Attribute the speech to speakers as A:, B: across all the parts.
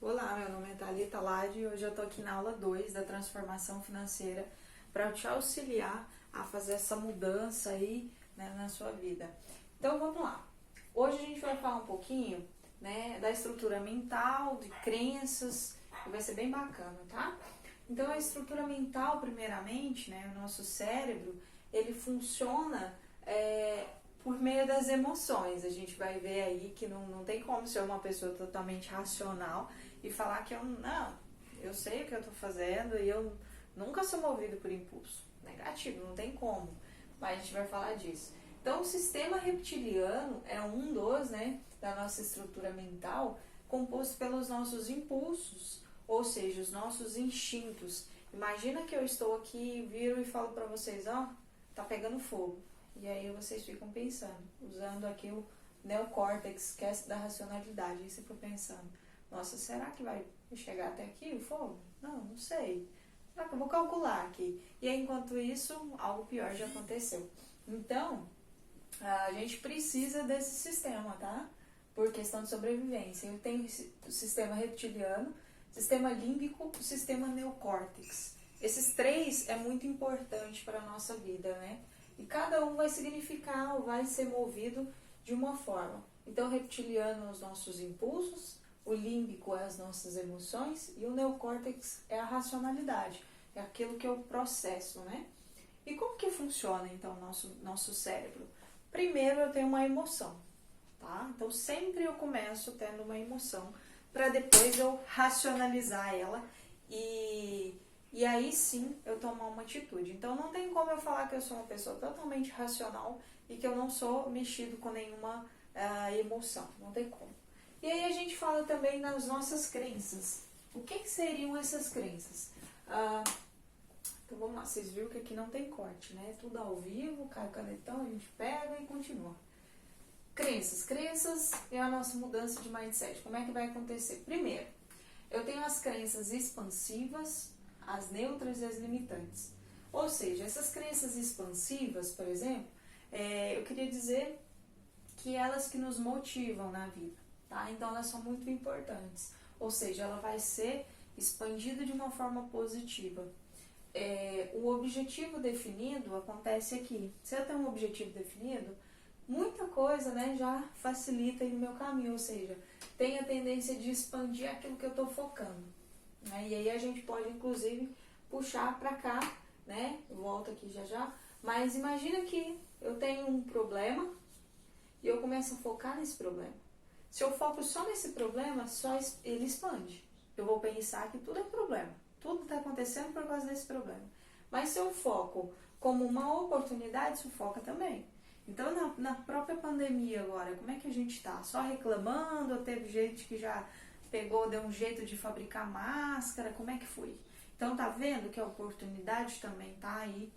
A: Olá, meu nome é Thalita Lade e hoje eu tô aqui na aula 2 da transformação financeira para te auxiliar a fazer essa mudança aí, né, na sua vida. Então vamos lá. Hoje a gente vai falar um pouquinho, né, da estrutura mental, de crenças, que vai ser bem bacana, tá? Então a estrutura mental, primeiramente, né, o nosso cérebro, ele funciona por meio das emoções. A gente vai ver aí que não tem como ser uma pessoa totalmente racional e falar que eu sei o que eu tô fazendo e eu nunca sou movido por impulso. Negativo, não tem como. Mas a gente vai falar disso. Então, o sistema reptiliano é um dos, né, da nossa estrutura mental, composto pelos nossos impulsos, ou seja, os nossos instintos. Imagina que eu estou aqui, viro e falo pra vocês, tá pegando fogo. E aí vocês ficam pensando, usando aqui o neocórtex, que é da racionalidade. E você fica pensando, nossa, será que vai chegar até aqui o fogo? Não sei. Será que eu vou calcular aqui? E aí, enquanto isso, algo pior já aconteceu. Então, a gente precisa desse sistema, tá? Por questão de sobrevivência. Eu tenho o sistema reptiliano, sistema límbico, o sistema neocórtex. Esses três é muito importante para a nossa vida, né? E cada um vai significar ou vai ser movido de uma forma. Então, o reptiliano, os nossos impulsos, o límbico é as nossas emoções e o neocórtex é a racionalidade, é aquilo que eu processo, né? E como que funciona, então, o nosso cérebro? Primeiro, eu tenho uma emoção, tá? Então, sempre eu começo tendo uma emoção para depois eu racionalizar ela e aí sim eu tomar uma atitude. Então não tem como eu falar que eu sou uma pessoa totalmente racional e que eu não sou mexido com nenhuma emoção. Não tem como. E aí a gente fala também nas nossas crenças. O que seriam essas crenças? Então vamos lá, vocês viram que aqui não tem corte, né? Tudo ao vivo, cai o canetão, a gente pega e continua. Crenças. Crenças é a nossa mudança de mindset. Como é que vai acontecer? Primeiro, eu tenho as crenças expansivas, as neutras e as limitantes. Ou seja, essas crenças expansivas, por exemplo, eu queria dizer que elas que nos motivam na vida, tá? Então elas são muito importantes. Ou seja, ela vai ser expandida de uma forma positiva. O objetivo definido acontece aqui. Se eu tenho um objetivo definido, muita coisa, né, já facilita aí no meu caminho, ou seja, tem a tendência de expandir aquilo que eu estou focando. Né? E aí a gente pode, inclusive, puxar para cá, né? Eu volto aqui já. Mas imagina que eu tenho um problema e eu começo a focar nesse problema. Se eu foco só nesse problema, ele expande. Eu vou pensar que tudo é problema. Tudo está acontecendo por causa desse problema. Mas se eu foco como uma oportunidade, isso foca também. Então, na própria pandemia agora, como é que a gente está? Só reclamando? Ou teve gente que já pegou, deu um jeito de fabricar máscara? Como é que foi? Então, tá vendo que a oportunidade também tá aí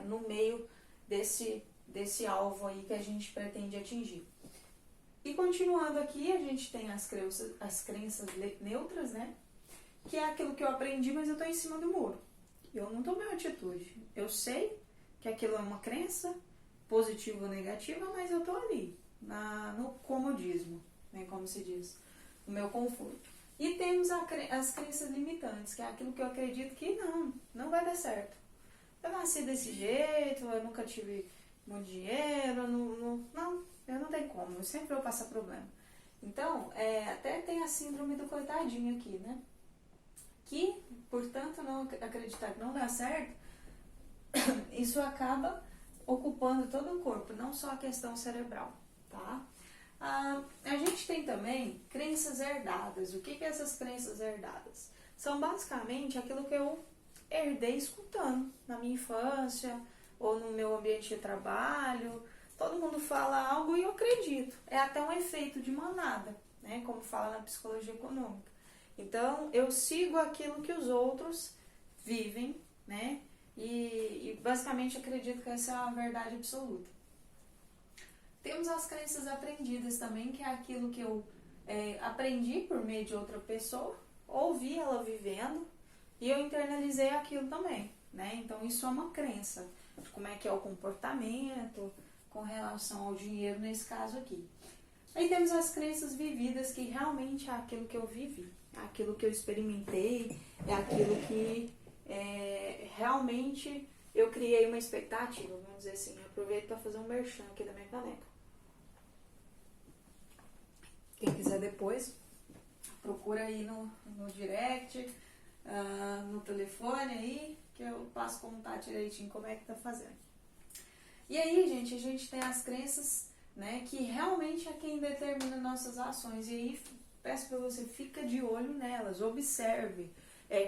A: no meio desse alvo aí que a gente pretende atingir. E continuando aqui, a gente tem as crenças neutras, né? Que é aquilo que eu aprendi, mas eu tô em cima do muro. Eu não tomei uma atitude. Eu sei que aquilo é uma crença, positiva ou negativa, mas eu tô ali, no comodismo, né, como se diz, no meu conforto. E temos as crenças limitantes, que é aquilo que eu acredito que não vai dar certo. Eu nasci desse jeito, eu nunca tive muito dinheiro, eu não tenho como, eu sempre vou passar problema. Então, até tem a síndrome do coitadinho aqui, né? Que, portanto, não acreditar que não dá certo, isso acaba ocupando todo o corpo, não só a questão cerebral, tá? A gente tem também crenças herdadas. O que é essas crenças herdadas? São basicamente aquilo que eu herdei escutando na minha infância ou no meu ambiente de trabalho. Todo mundo fala algo e eu acredito. É até um efeito de manada, né? Como fala na psicologia econômica. Então, eu sigo aquilo que os outros vivem, né? E basicamente acredito que essa é a verdade absoluta. Temos as crenças aprendidas também, que é aquilo que eu aprendi por meio de outra pessoa, ouvi ela vivendo e eu internalizei aquilo também, né? Então isso é uma crença, de como é que é o comportamento com relação ao dinheiro nesse caso aqui. Aí temos as crenças vividas, que realmente é aquilo que eu vivi, é aquilo que eu experimentei, é aquilo que realmente eu criei uma expectativa, vamos dizer assim. Eu aproveito para fazer um merchan aqui da minha caneca. Quem quiser depois, procura aí no direct, no telefone aí, que eu passo contar direitinho como é que tá fazendo. E aí, gente, a gente tem as crenças, né, que realmente é quem determina nossas ações. E aí, peço para você, fica de olho nelas, observe.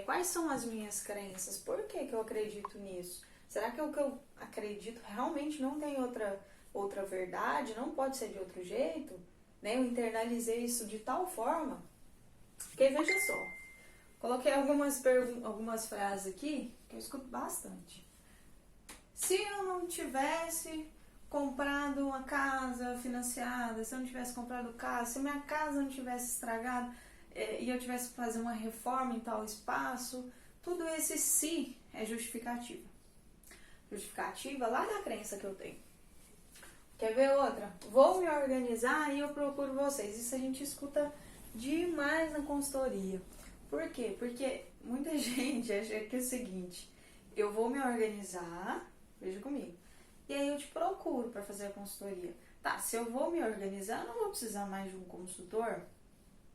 A: Quais são as minhas crenças? Por que eu acredito nisso? Será que o que eu acredito realmente não tem outra verdade? Não pode ser de outro jeito? Né? Eu internalizei isso de tal forma. Porque veja só, coloquei algumas frases aqui que eu escuto bastante. Se eu não tivesse comprado uma casa financiada, se eu não tivesse comprado casa, se minha casa não tivesse estragado e eu tivesse que fazer uma reforma em tal espaço, tudo esse se é justificativa. Justificativa lá da crença que eu tenho. Quer ver outra? Vou me organizar e eu procuro vocês. Isso a gente escuta demais na consultoria. Por quê? Porque muita gente acha que é o seguinte: eu vou me organizar, veja comigo, e aí eu te procuro para fazer a consultoria. Tá, se eu vou me organizar, eu não vou precisar mais de um consultor,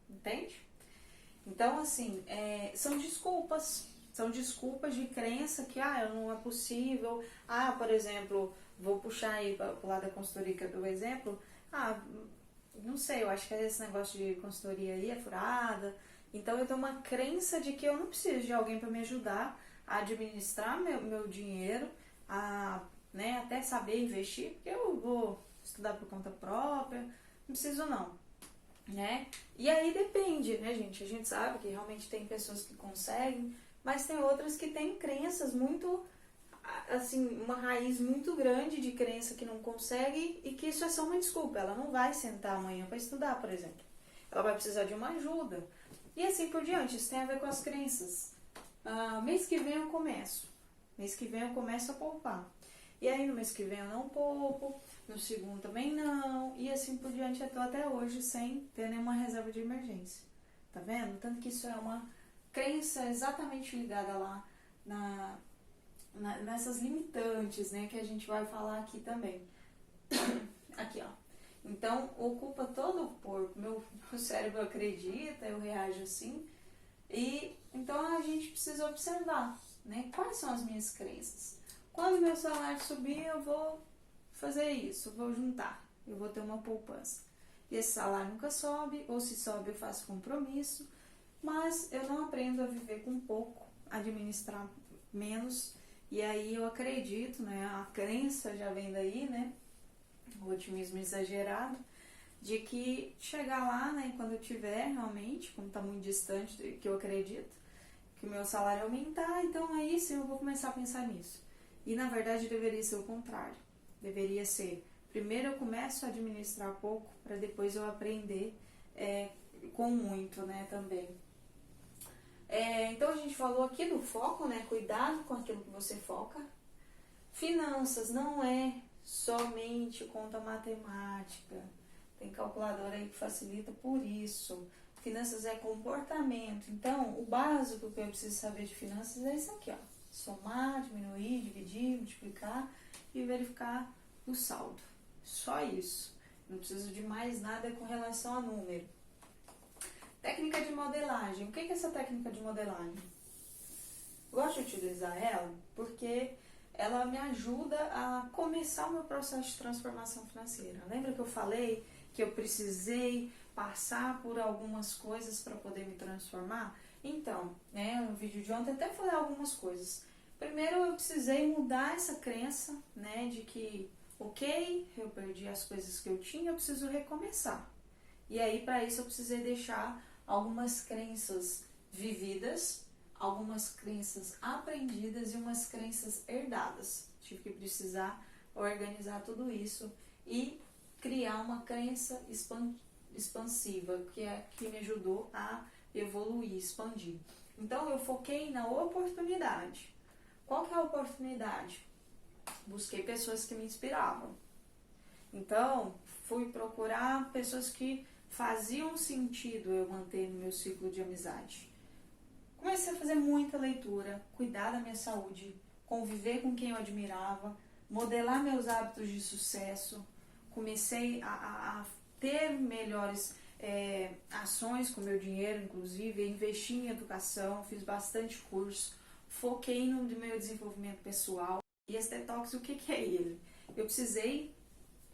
A: entende? Então, assim, são desculpas de crença que, não é possível. Por exemplo, vou puxar aí para o lado da consultoria que eu dou exemplo. Não sei, eu acho que esse negócio de consultoria aí é furada. Então, eu tenho uma crença de que eu não preciso de alguém para me ajudar a administrar meu dinheiro, até saber investir, porque eu vou estudar por conta própria, não preciso não, né? E aí depende, né, gente? A gente sabe que realmente tem pessoas que conseguem, mas tem outras que têm crenças muito, assim, uma raiz muito grande de crença que não consegue e que isso é só uma desculpa. Ela não vai sentar amanhã para estudar, por exemplo. Ela vai precisar de uma ajuda. E assim por diante, isso tem a ver com as crenças. Mês que vem eu começo. Mês que vem eu começo a poupar. E aí no mês que vem eu não poupo, no segundo também não, e assim por diante. Eu tô até hoje sem ter nenhuma reserva de emergência. Tá vendo? Tanto que isso é uma crença exatamente ligada lá nessas limitantes, né, que a gente vai falar aqui também. Aqui, ó. Então, ocupa todo o corpo. Meu cérebro acredita, eu reajo assim. E então a gente precisa observar, né, quais são as minhas crenças. Quando meu salário subir, eu vou fazer isso, vou juntar, eu vou ter uma poupança. E esse salário nunca sobe, ou se sobe eu faço compromisso, mas eu não aprendo a viver com pouco, administrar menos, e aí eu acredito, né, a crença já vem daí, né, o otimismo exagerado, de que chegar lá, né, quando eu tiver realmente, como está muito distante do que eu acredito, que o meu salário aumentar, então aí sim eu vou começar a pensar nisso. E na verdade deveria ser o contrário. Deveria ser, primeiro eu começo a administrar pouco, para depois eu aprender com muito, né, também. Então a gente falou aqui do foco, né, cuidado com aquilo que você foca. Finanças não é somente conta matemática. Tem calculadora aí que facilita por isso. Finanças é comportamento. Então, o básico que eu preciso saber de finanças é isso aqui, ó. Somar, diminuir, dividir, multiplicar e verificar o saldo. Só isso. Não preciso de mais nada com relação a número. Técnica de modelagem. O que é essa técnica de modelagem? Gosto de utilizar ela porque ela me ajuda a começar o meu processo de transformação financeira. Lembra que eu falei que eu precisei passar por algumas coisas para poder me transformar? Então, né, no vídeo de ontem até falei algumas coisas. Primeiro eu precisei mudar essa crença, né, de que, ok, eu perdi as coisas que eu tinha, eu preciso recomeçar. E aí para isso eu precisei deixar algumas crenças vividas, algumas crenças aprendidas e umas crenças herdadas. Tive que precisar organizar tudo isso e criar uma crença expansiva, que me ajudou a evoluir, expandir. Então eu foquei na oportunidade. Qual que é a oportunidade? Busquei pessoas que me inspiravam. Então, fui procurar pessoas que faziam sentido eu manter no meu ciclo de amizade. Comecei a fazer muita leitura, cuidar da minha saúde, conviver com quem eu admirava, modelar meus hábitos de sucesso, comecei a ter melhores ações com meu dinheiro, inclusive, investi em educação, fiz bastante curso, foquei no meu desenvolvimento pessoal. E esse detox, o que é ele? Eu precisei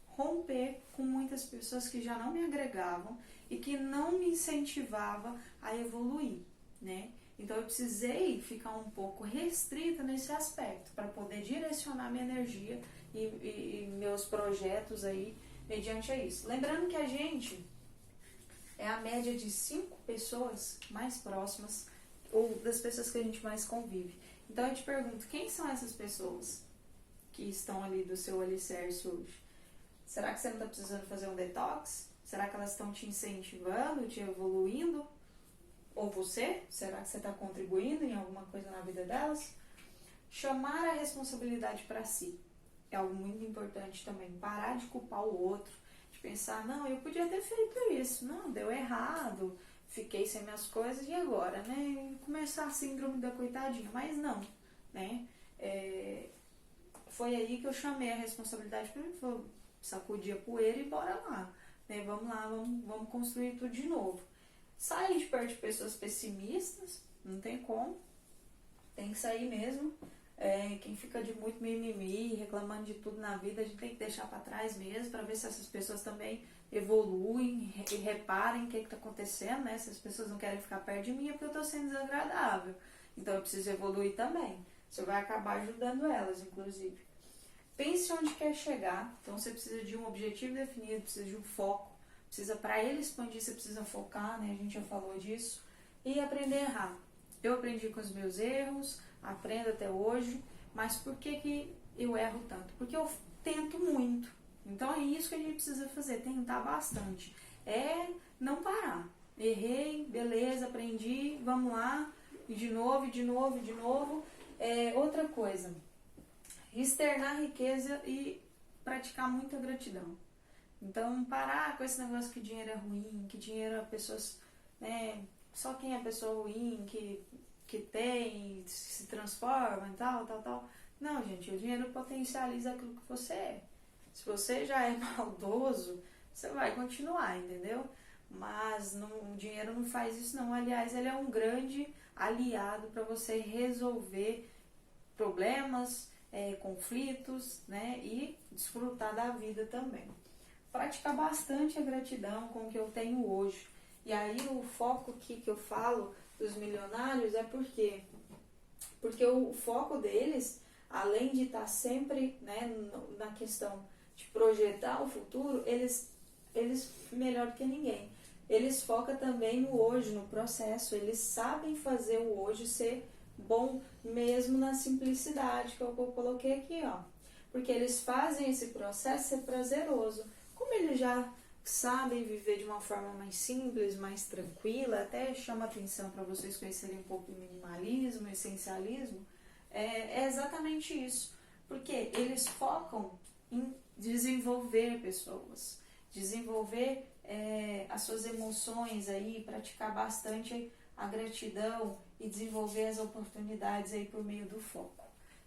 A: romper com muitas pessoas que já não me agregavam e que não me incentivavam a evoluir, né? Então eu precisei ficar um pouco restrita nesse aspecto para poder direcionar minha energia e meus projetos aí mediante a isso. Lembrando que a gente é a média de 5 pessoas mais próximas ou das pessoas que a gente mais convive. Então eu te pergunto, quem são essas pessoas que estão ali do seu alicerce hoje? Será que você não está precisando fazer um detox? Será que elas estão te incentivando, te evoluindo? Ou você? Será que você está contribuindo em alguma coisa na vida delas? Chamar a responsabilidade para si é algo muito importante também. Parar de culpar o outro, de pensar, não, eu podia ter feito isso, não, deu errado, fiquei sem minhas coisas e agora, né? E começar a síndrome da coitadinha, mas não, né? Foi aí que eu chamei a responsabilidade para mim, sacudir a poeira e bora lá, né? Vamos lá, vamos construir tudo de novo. Sair de perto de pessoas pessimistas, não tem como, tem que sair mesmo. Quem fica de muito mimimi, reclamando de tudo na vida, a gente tem que deixar para trás mesmo, para ver se essas pessoas também evoluem e reparem o que está acontecendo, né? Se as pessoas não querem ficar perto de mim é porque eu estou sendo desagradável, então eu preciso evoluir também. Você vai acabar ajudando elas, inclusive. Pense onde quer chegar, então você precisa de um objetivo definido, precisa de um foco. Precisa, para ele expandir, você precisa focar, né? A gente já falou disso. E aprender a errar. Eu aprendi com os meus erros, aprendo até hoje, mas por que eu erro tanto? Porque eu tento muito. Então é isso que a gente precisa fazer, tentar bastante. Não parar. Errei, beleza, aprendi, vamos lá, e de novo, e de novo, e de novo. Outra coisa, externar riqueza e praticar muita gratidão. Então, parar com esse negócio que dinheiro é ruim, que dinheiro é pessoas, né, só quem é pessoa ruim, que tem, se transforma e tal. Não, gente, o dinheiro potencializa aquilo que você é. Se você já é maldoso, você vai continuar, entendeu? Mas o dinheiro não faz isso não. Aliás, ele é um grande aliado para você resolver problemas, conflitos, né, e desfrutar da vida também. Praticar bastante a gratidão com o que eu tenho hoje. E aí o foco aqui que eu falo dos milionários é porque o foco deles, além de estar sempre, né, na questão de projetar o futuro, eles melhor que ninguém. Eles focam também no hoje, no processo. Eles sabem fazer o hoje ser bom mesmo na simplicidade que eu coloquei aqui, ó. Porque eles fazem esse processo ser prazeroso. Como eles já sabem viver de uma forma mais simples, mais tranquila, até chama atenção para vocês conhecerem um pouco do minimalismo, essencialismo, é exatamente isso. Porque eles focam em desenvolver pessoas, desenvolver as suas emoções aí, praticar bastante a gratidão e desenvolver as oportunidades aí por meio do foco.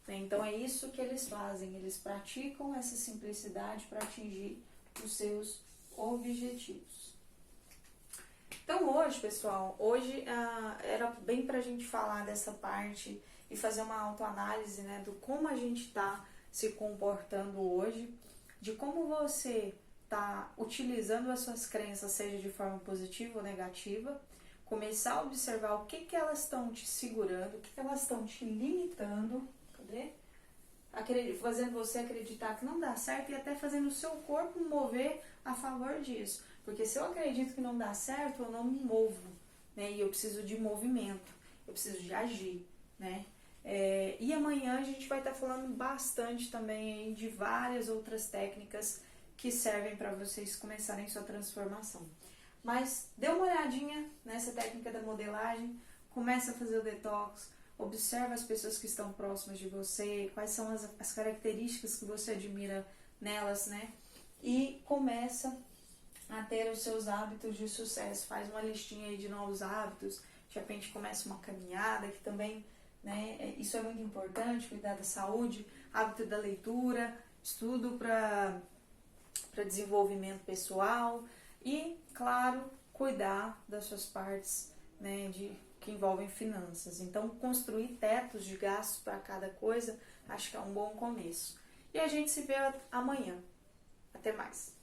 A: Então é isso que eles fazem, eles praticam essa simplicidade para atingir os seus objetivos. Então hoje, pessoal, era bem pra gente falar dessa parte e fazer uma autoanálise, né, do como a gente está se comportando hoje, de como você está utilizando as suas crenças, seja de forma positiva ou negativa, começar a observar o que elas estão te segurando, o que elas estão te limitando, fazendo você acreditar que não dá certo e até fazendo o seu corpo mover a favor disso. Porque se eu acredito que não dá certo, eu não me movo, né? E eu preciso de movimento, eu preciso de agir, né? E amanhã a gente vai estar falando bastante também de várias outras técnicas que servem para vocês começarem sua transformação. Mas dê uma olhadinha nessa técnica da modelagem, começa a fazer o detox, observa as pessoas que estão próximas de você, quais são as características que você admira nelas, né? e começa a ter os seus hábitos de sucesso. Faz uma listinha aí de novos hábitos, de repente começa uma caminhada, que também, né, isso é muito importante, cuidar da saúde, hábito da leitura, estudo para desenvolvimento pessoal e, claro, cuidar das suas partes, né, que envolvem finanças. Então, construir tetos de gastos para cada coisa, acho que é um bom começo. E a gente se vê amanhã. Até mais!